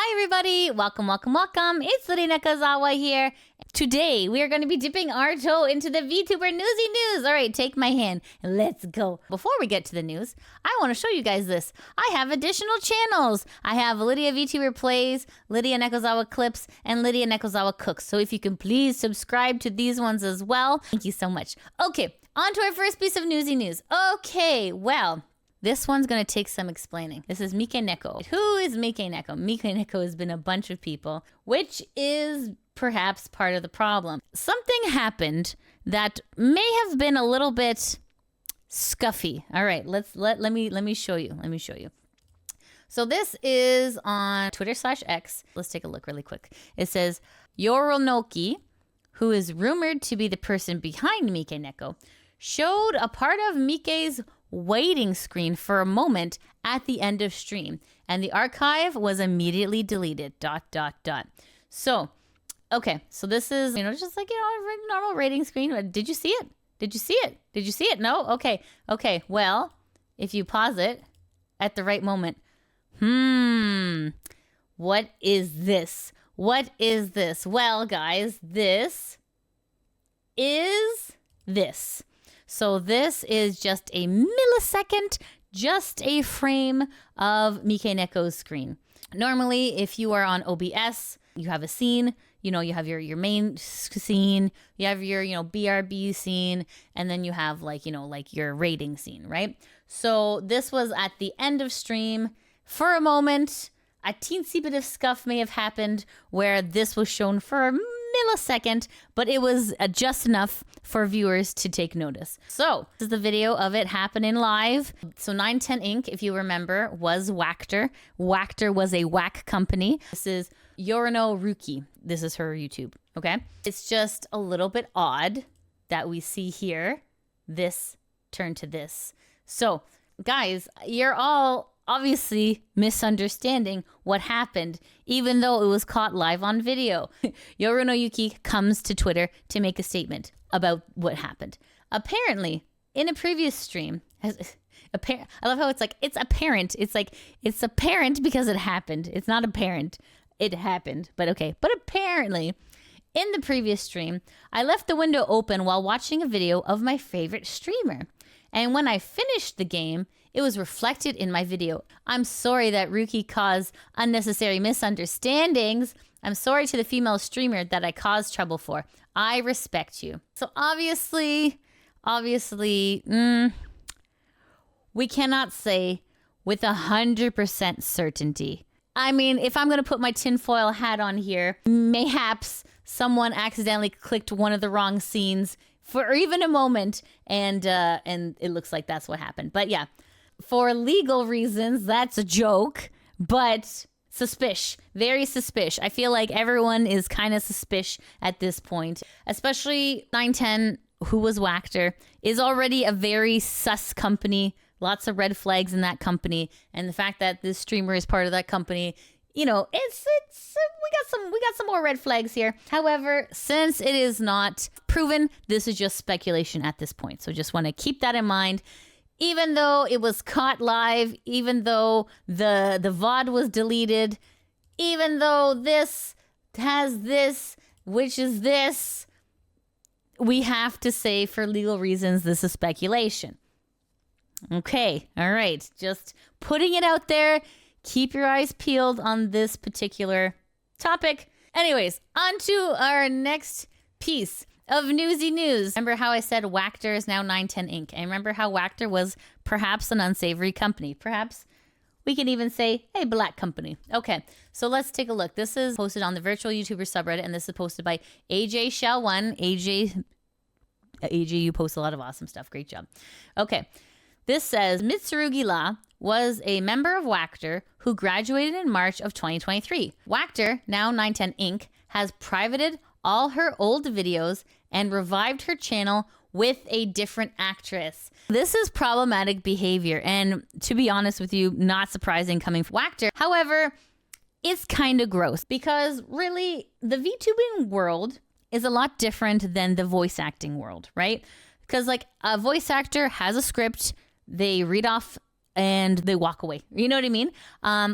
Hi everybody, welcome. It's Ruki Yoruno here. Today we are going to be dipping our toe into the VTuber Newsy news. All right, take my hand and let's go. Before we get to the news, I want to show you guys this. I have additional channels. I have Lydia VTuber Plays, Lydia Nekozawa Clips, and Lydia Nekozawa Cooks. So if you can please subscribe to these ones as well. Thank you so much. Okay, on to our first piece of newsy news. Okay, well, this one's going to take some explaining. This is Mikeneko. Who is Mikeneko? Mikeneko has been a bunch of people, which is perhaps part of the problem. Something happened that may have been a little bit scuffy. All right, let me show you. So this is on Twitter/X. Let's take a look really quick. It says Yorunoki, who is rumored to be the person behind Mikeneko, showed a part of Mike's waiting screen for a moment at the end of stream, and the archive was immediately deleted. ... So, okay, so this is, just like, a normal rating screen. Did you see it? Did you see it? No? Okay, well, if you pause it at the right moment, what is this? Well, guys, this is this. So this is just a millisecond, just a frame of Mikeneko's screen. Normally, if you are on OBS, you have a scene, you have your main scene, you have your, BRB scene, and then you have like your rating scene, right? So this was at the end of stream. For a moment, a teensy bit of scuff may have happened where this was shown for a millisecond, but it was just enough for viewers to take notice. So this is the video of it happening live. So 910 Inc., if you remember, was WACTOR. WACTOR was a whack company. This is Yoruno Ruki. This is her YouTube, okay? It's just a little bit odd that we see here this turn to this. So guys, you're all obviously misunderstanding what happened, even though it was caught live on video. Yoruno Yuki comes to Twitter to make a statement about what happened. Apparently, in a previous stream, I love how it's like, it's apparent. It's like, it's apparent because it happened. It's not apparent. It happened, but okay. But apparently, in the previous stream, I left the window open while watching a video of my favorite streamer. And when I finished the game, it was reflected in my video. I'm sorry that Ruki caused unnecessary misunderstandings. I'm sorry to the female streamer that I caused trouble for. I respect you. So obviously, we cannot say with 100% certainty. I mean, if I'm going to put my tinfoil hat on here, mayhaps someone accidentally clicked one of the wrong scenes for even a moment, and it looks like that's what happened. But yeah, for legal reasons, that's a joke, but suspicious, very suspicious. I feel like everyone is kind of suspicious at this point, especially 910, who was WACTOR, is already a very sus company. Lots of red flags in that company, and the fact that this streamer is part of that company, we got some more red flags here. However, since it is not proven, this is just speculation at this point. So just want to keep that in mind. Even though it was caught live, even though the VOD was deleted, even though this has this, which is this, we have to say for legal reasons, this is speculation. Okay, all right. Just putting it out there. Keep your eyes peeled on this particular topic. Anyways, on to our next piece of newsy news. Remember how I said WACTOR is now 910 Inc. And remember how WACTOR was perhaps an unsavory company. Perhaps we can even say a black company. Okay, so let's take a look. This is posted on the virtual YouTuber subreddit, and this is posted by AJ Shell1. AJ, you post a lot of awesome stuff. Great job. Okay, this says Mitsurugi Lia was a member of WACTOR who graduated in March of 2023. WACTOR, now 910 Inc., has privated all her old videos and revived her channel with a different actress. This is problematic behavior, and to be honest with you, not surprising coming from WACTOR. However, it's kind of gross because really the VTubing world is a lot different than the voice acting world, right? Because like a voice actor has a script, they read off and they walk away. You know what I mean?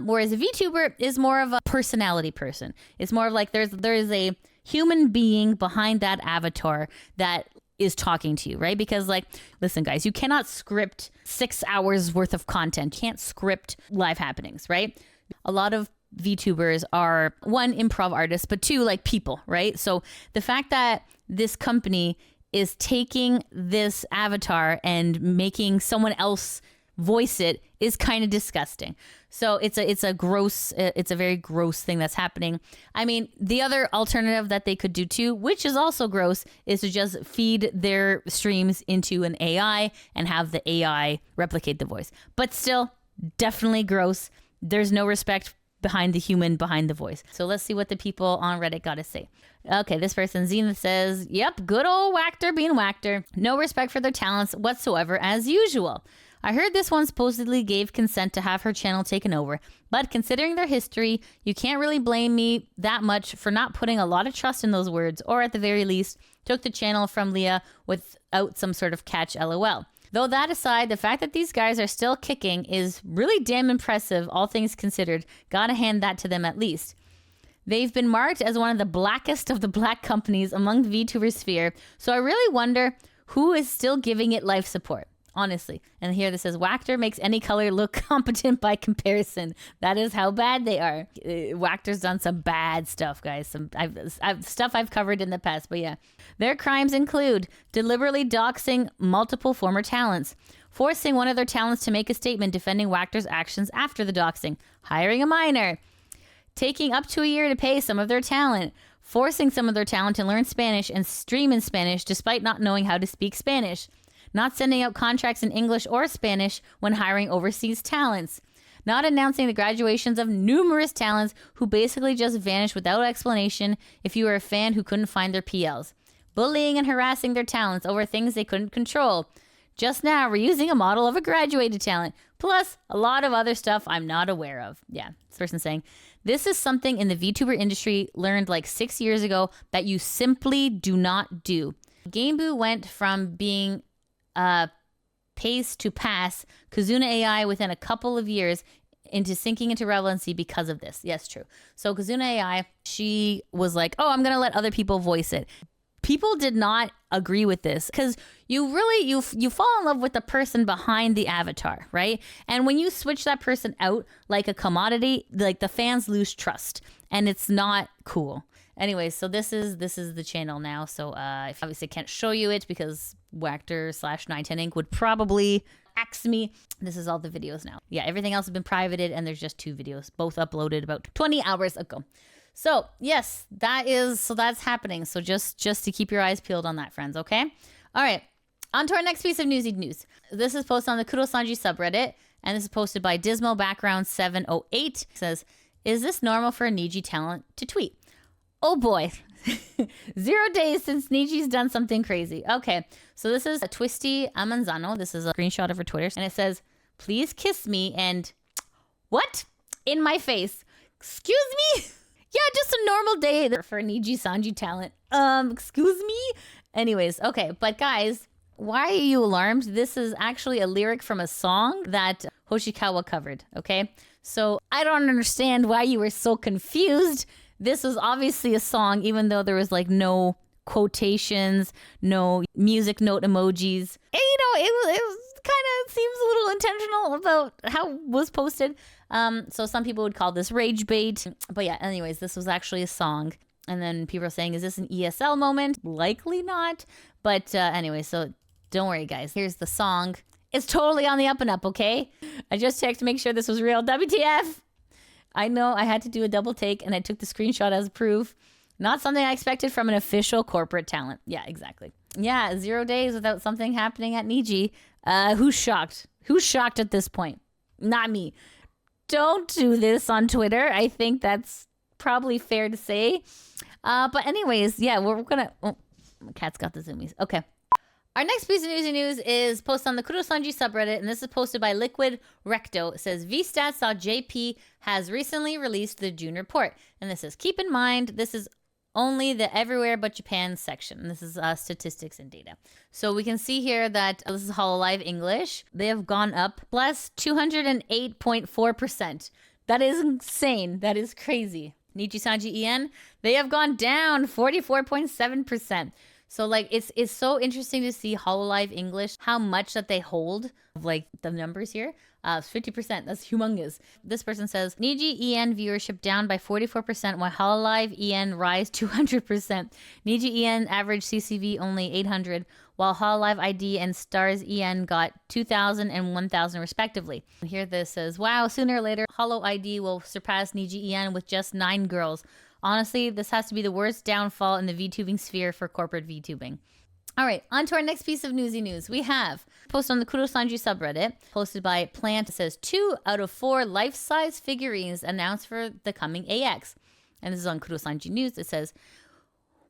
Whereas a VTuber is more of a personality person. It's more of like there's a human being behind that avatar that is talking to you, right? Because like, listen guys, you cannot script 6 hours worth of content. You can't script live happenings, right? A lot of VTubers are, one, improv artists, but two, like people, right? So the fact that this company is taking this avatar and making someone else voice it is kind of disgusting. So it's a very gross thing that's happening. I mean, the other alternative that they could do too, which is also gross, is to just feed their streams into an AI and have the AI replicate the voice. But still, definitely gross. There's no respect behind the human behind the voice. So let's see what the people on Reddit got to say. Okay, this person, Zenith, says, yep, good old WACTOR being WACTOR. No respect for their talents whatsoever as usual. I heard this one supposedly gave consent to have her channel taken over, but considering their history, you can't really blame me that much for not putting a lot of trust in those words, or at the very least, took the channel from Lia without some sort of catch, lol. Though that aside, the fact that these guys are still kicking is really damn impressive, all things considered. Gotta hand that to them at least. They've been marked as one of the blackest of the black companies among the VTuber sphere, so I really wonder who is still giving it life support. Honestly. And here this says, WACTOR makes any color look competent by comparison. That is how bad they are. WACTOR's done some bad stuff, guys. Stuff I've covered in the past, but yeah. Their crimes include deliberately doxing multiple former talents, forcing one of their talents to make a statement defending WACTOR's actions after the doxing, hiring a minor, taking up to a year to pay some of their talent, forcing some of their talent to learn Spanish and stream in Spanish despite not knowing how to speak Spanish, not sending out contracts in English or Spanish when hiring overseas talents, not announcing the graduations of numerous talents who basically just vanished without explanation if you were a fan who couldn't find their PLs, bullying and harassing their talents over things they couldn't control. Just now, we're using a model of a graduated talent, plus a lot of other stuff I'm not aware of. Yeah, this person saying, this is something in the VTuber industry learned like 6 years ago that you simply do not do. Gameboo went from being pace to pass Kizuna AI within a couple of years into sinking into relevancy because of this. Yes, true. So Kizuna AI, she was like, oh, I'm going to let other people voice it. People did not agree with this because you really, you fall in love with the person behind the avatar, right? And when you switch that person out like a commodity, like the fans lose trust and it's not cool. Anyways, so this is the channel now. So I obviously can't show you it because WACTOR/910 Inc. would probably axe me. This is all the videos now. Yeah, everything else has been privated and there's just 2 videos, both uploaded about 20 hours ago. So yes, that's happening. So just to keep your eyes peeled on that, friends, okay? All right, on to our next piece of Newsy news. This is posted on the Kurosanji subreddit, and this is posted by Dismal Background 708. It says, is this normal for a NIJI talent to tweet? Oh boy, 0 days since NIJI's done something crazy. Okay, so this is a Twisty Amanozako. This is a screenshot of her Twitter, and it says, please kiss me and what? In my face. Excuse me? Yeah, just a normal day for NIJISANJI talent. Excuse me? Anyways, okay, but guys, why are you alarmed? This is actually a lyric from a song that Hoshikawa covered, okay? So I don't understand why you were so confused. This was obviously a song, even though there was like no quotations, no music note emojis. And, you know, it was kind of seems a little intentional about how it was posted. So some people would call this rage bait. But yeah, anyways, this was actually a song. And then people are saying, is this an ESL moment? Likely not. But anyway, so don't worry, guys. Here's the song. It's totally on the up and up, okay? I just checked to make sure this was real. WTF? I know I had to do a double take and I took the screenshot as proof. Not something I expected from an official corporate talent. Yeah, exactly. Yeah, 0 days without something happening at NIJI. Who's shocked? Who's shocked at this point? Not me. Don't do this on Twitter. I think that's probably fair to say. But anyways, yeah, we're gonna... Oh, my cat's got the zoomies. Okay. Our next piece of news is posted on the Kurosanji subreddit, and this is posted by Liquid Recto. It says, VStats.jp has recently released the June report. And this says, keep in mind, this is only the everywhere but Japan section. This is statistics and data. So we can see here that this is Hololive English. They have gone up plus 208.4%. That is insane. That is crazy. NIJISANJI En, they have gone down 44.7%. So like it's so interesting to see Hololive English, how much that they hold of like the numbers here. 50%, that's humongous. This person says, NIJI En viewership down by 44%, while Hololive En rise 200%. NIJI En average CCV only 800, while Hololive ID and Stars En got 2,000 and 1,000 respectively. Here this says, wow, sooner or later, Holo ID will surpass NIJI En with just 9 girls. Honestly, this has to be the worst downfall in the VTubing sphere for corporate VTubing. All right, on to our next piece of newsy news. We have a post on the Kurosanji subreddit, posted by Plant. It says 2 out of 4 life-size figurines announced for the coming AX. And this is on Kurosanji News. It says,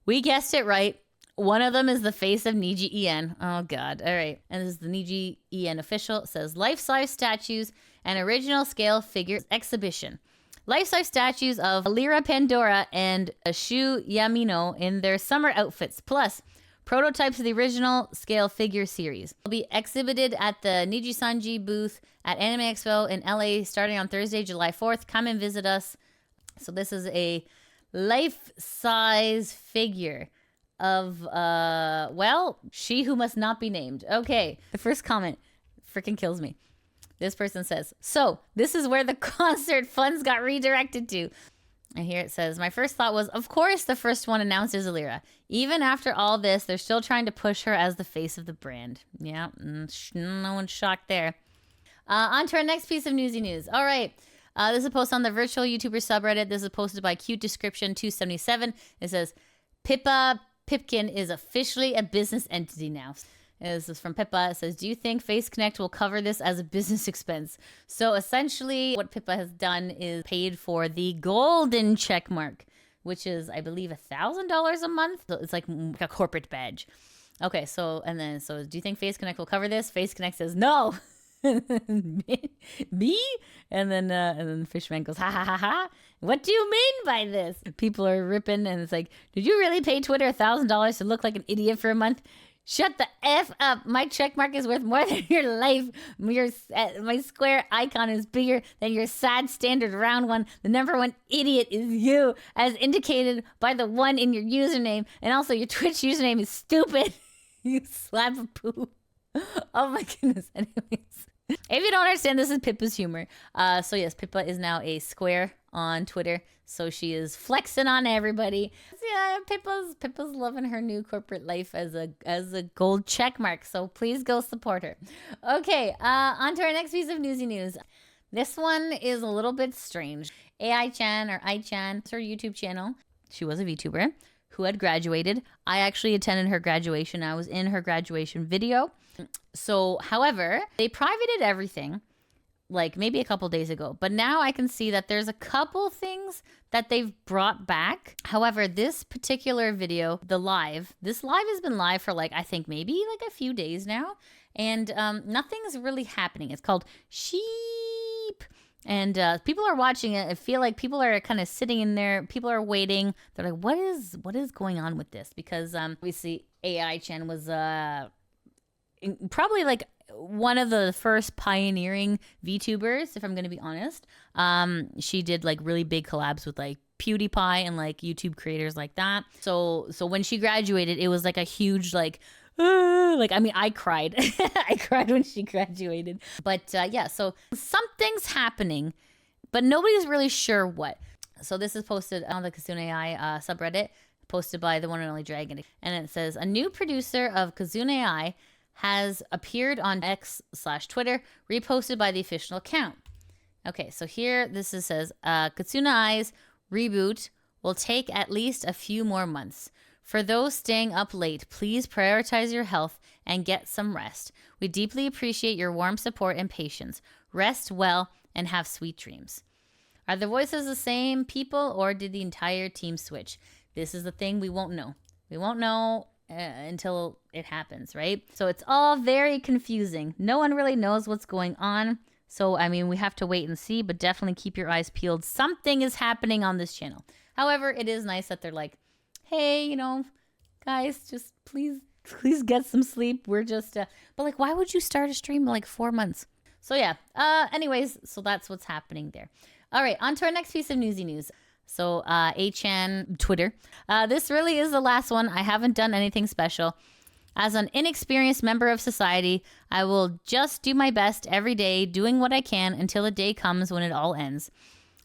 we guessed it right. One of them is the face of NIJI En. Oh, God. All right. And this is the NIJI En official. It says, life-size statues and original scale figure exhibition. Life-size statues of Elira, Pendora, and Shu Yamino in their summer outfits, plus prototypes of the original scale figure series will be exhibited at the NIJISANJI booth at Anime Expo in LA starting on Thursday, July 4th. Come and visit us. So this is a life-size figure of, well, she who must not be named. Okay, the first comment freaking kills me. This person says, so this is where the concert funds got redirected to. And here it says, my first thought was, of course, the first one announced is Elira. Even after all this, they're still trying to push her as the face of the brand. Yeah, no one's shocked there. On to our next piece of newsy news. All right. This is a post on the virtual YouTuber subreddit. This is posted by Cute Description 277. It says, Pippa Pipkin is officially a business entity now. This is from Pippa. It says, do you think Face Connect will cover this as a business expense? So essentially what Pippa has done is paid for the golden check mark, which is, I believe, $1,000 a month. So it's like a corporate badge. Okay, so do you think Face Connect will cover this? Face Connect says, no. Me? And then Fishman goes, ha ha ha ha. What do you mean by this? People are ripping and it's like, did you really pay Twitter $1,000 to look like an idiot for a month? Shut the F up. My check mark is worth more than your life. My square icon is bigger than your sad standard round one. The number one idiot is you, as indicated by the 1 in your username. And also your Twitch username is stupid. You slap a poo. Oh my goodness. Anyways. If you don't understand, this is Pippa's humor. So yes, Pippa is now a square on Twitter. So she is flexing on everybody. So yeah, Pippa's loving her new corporate life as a gold check mark. So please go support her. Okay, on to our next piece of newsy news. This one is a little bit strange. AIchan or iChan, it's her YouTube channel. She was a VTuber who had graduated. I actually attended her graduation. I was in her graduation video. So, however, they privated everything like maybe a couple days ago. But now I can see that there's a couple things that they've brought back. However, this particular video, this live has been live for like, I think maybe like a few days now. And nothing's really happening. It's called Sheep. And people are watching it. I feel like people are kind of sitting in there. People are waiting. They're like, what is going on with this? Because obviously AIchan was probably like one of the first pioneering VTubers, if I'm going to be honest. She did like really big collabs with like PewDiePie and like YouTube creators like that. So when she graduated, it was like a huge like I mean, I cried. I cried when she graduated. But yeah, so something's happening, but nobody's really sure what. So this is posted on the Kizuna AI subreddit, posted by the one and only Dragon. And it says, a new producer of Kizuna AI has appeared on X/Twitter, reposted by the official account. Okay, so here says, Kizuna AI's reboot will take at least a few more months. For those staying up late, please prioritize your health and get some rest. We deeply appreciate your warm support and patience. Rest well and have sweet dreams. Are the voices the same people or did the entire team switch? This is the thing we won't know. We won't know until it happens, right? So it's all very confusing. No one really knows what's going on. So, I mean, we have to wait and see, but definitely keep your eyes peeled. Something is happening on this channel. However, it is nice that they're like, hey, you know, guys, just please get some sleep. We're just, but like, why would you start a stream in like 4 months? So yeah, anyways, so that's what's happening there. All right, on to our next piece of newsy news. So, AChan Twitter. This really is the last one. I haven't done anything special. As an inexperienced member of society, I will just do my best every day, doing what I can until the day comes when it all ends.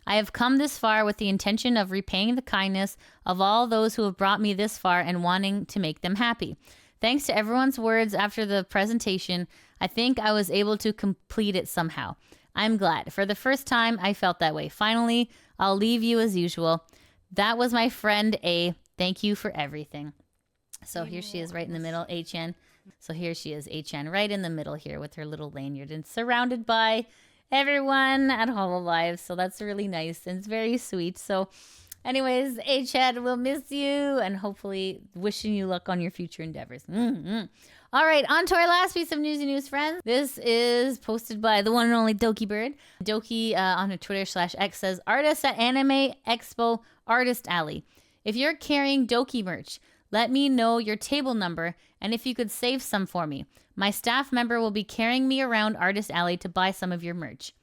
I have come this far with the intention of repaying the kindness of all those who have brought me this far and wanting to make them happy. Thanks to everyone's words after the presentation, I think I was able to complete it somehow. I'm glad. For the first time, I felt that way. Finally, I'll leave you as usual. That was my friend A. Thank you for everything. So here she is right in the middle, AChan. So here she is, AChan, right in the middle here with her little lanyard and surrounded by everyone at Hololive. So that's really nice and it's very sweet. So anyways, AChan, we'll miss you and hopefully wishing you luck on your future endeavors. All right, on to our last piece of newsy news, friends. This is posted by the one and only Dokibird. Doki on her Twitter/X says, artists at Anime Expo Artist Alley. If you're carrying Doki merch, let me know your table number and if you could save some for me. My staff member will be carrying me around Artist Alley to buy some of your merch.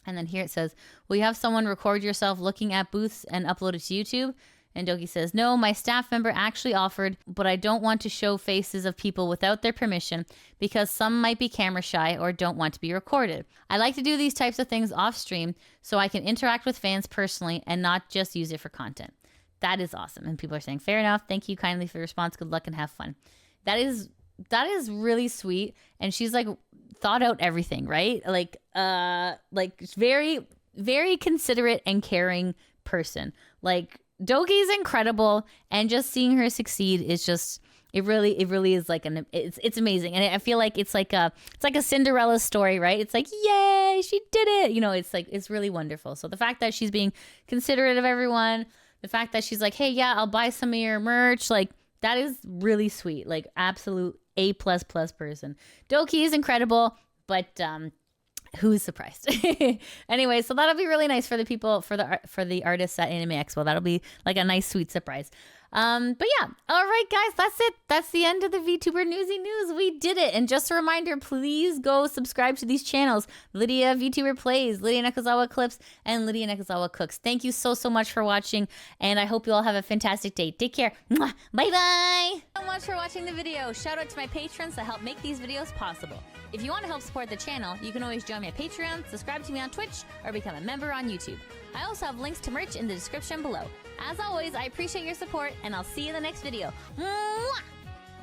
And then here it says, will you have someone record yourself looking at booths and upload it to YouTube? And Doki says, no, my staff member actually offered, but I don't want to show faces of people without their permission because some might be camera shy or don't want to be recorded. I like to do these types of things off stream so I can interact with fans personally and not just use it for content. That is awesome. And people are saying, fair enough. Thank you kindly for your response. Good luck and have fun. That is really sweet. And she's like thought out everything, right? Like very, very considerate and caring person. Like Doki's incredible, and just seeing her succeed is just it really is like it's amazing. And I feel like it's like a Cinderella story, right? It's like, yay, she did it. You know, it's really wonderful. So the fact that she's being considerate of everyone, the fact that she's like, hey, yeah, I'll buy some of your merch, like that is really sweet. Like absolute A++ person. Doki is incredible, but who's surprised? Anyway, so that'll be really nice for the people, for the artists at Anime Expo. That'll be like a nice, sweet surprise. But yeah, all right, guys, that's it. That's the end of the VTuber Newsy News. We did it. And just a reminder, please go subscribe to these channels. Lydia VTuber Plays, Lydia Nakazawa Clips, and Lydia Nakazawa Cooks. Thank you so much for watching, and I hope you all have a fantastic day. Take care. Mwah. Bye-bye. Thank you so much for watching the video. Shout out to my patrons that help make these videos possible. If you want to help support the channel, you can always join me at Patreon, subscribe to me on Twitch, or become a member on YouTube. I also have links to merch in the description below. As always, I appreciate your support, and I'll see you in the next video. Mwah!